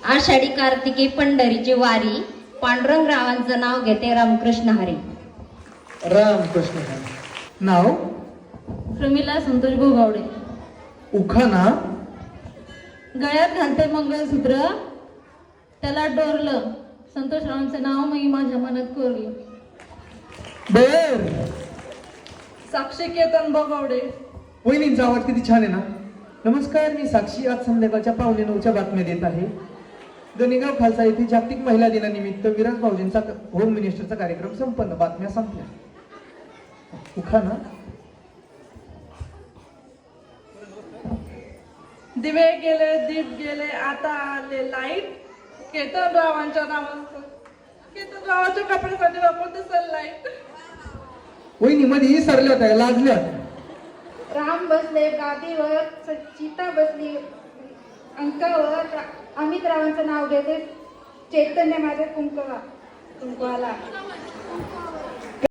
आषाढी कार्तिकी पंढरीची वारी, पांडुरंग रावांचं नाव घेते रामकृष्ण हरी. रामकृष्ण हरी. नाव प्रमिला संतोष भोगावडे. उखाणा गळ्यात घालते मंगळसूत्र, त्याला डोरलं, संतोषरावांचं नाव मी माझ्या मनात कोरलं. बर. साक्षी केतन भोगावडे. वहिनींचा आवाज किती छान आहे ना. नमस्कार, मी साक्षी. आज संध्याकाळच्या 8:45 बातम्या देत आहे. गणेगाव खालसा येथे जागतिक महिला दिनानिमित्त विराज भाऊजींचा होम मिनिस्टरचा कार्यक्रम संपन्न. बातम्या संपल्या. उखाणा दिवे गेले, दीप गेले, आता आले लाईट. केतनरावांच्या नावाचं, केतनरावांच्या कपड्यासाठी वापरते सनलाईट. वहिनी मध्ये सरल्या होत्या, लाजल्या होत्या. राम बसले गादीवर, सीता बसली अंकावर. अमित रावांचं नाव घेते, चैतन्य माझ्या कुंकवाला.